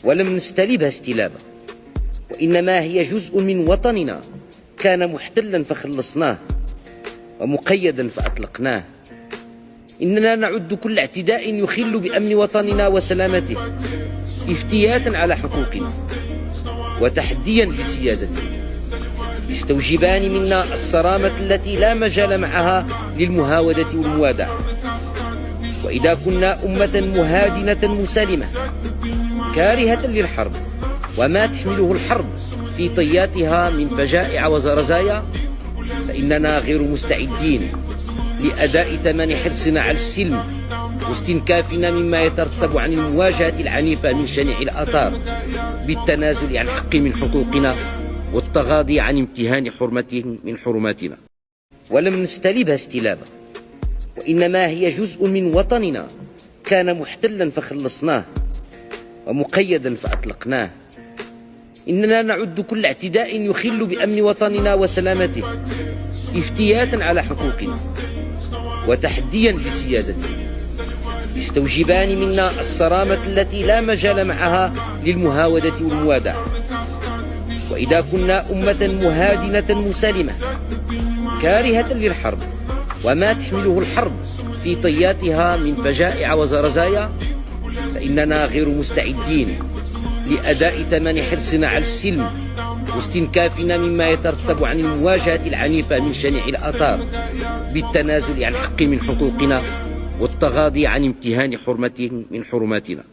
ولم نستلبها استلابا، وإنما هي جزء من وطننا كان محتلا فخلصناه ومقيدا فأطلقناه. إننا نعد كل اعتداء يخل بأمن وطننا وسلامته افتياتا على حقوقنا وتحديا لسيادته، يستوجبان منا الصرامة التي لا مجال معها للمهاودة والموادعة. وإذا كنا أمة مهادنة مسالمة كارهة للحرب وما تحمله الحرب في طياتها من فجائع وزرزايا، فإننا غير مستعدين لأداء ثمن حرصنا على السلم واستنكافنا مما يترتب عن المواجهة العنيفة من شنيع الآثار بالتنازل عن حق من حقوقنا والتغاضي عن امتهان حرمة من حرماتنا. ولم نستلبها استلابا، وإنما هي جزء من وطننا كان محتلا فخلصناه ومقيدا فأطلقناه. إننا نعد كل اعتداء يخل بأمن وطننا وسلامته افتياتا على حقوقنا وتحديا لسيادته، يستوجبان منا الصرامة التي لا مجال معها للمهاودة والموادعة. وإذا كنا أمة مهادنة مسالمة كارهة للحرب وما تحمله الحرب في طياتها من فجائع وزرزايا، فإننا غير مستعدين لأداء ثمن حرصنا على السلم واستنكافنا مما يترتب عن المواجهة العنيفة من شنيع الآثار بالتنازل عن حق من حقوقنا والتغاضي عن امتهان حرمة من حرماتنا.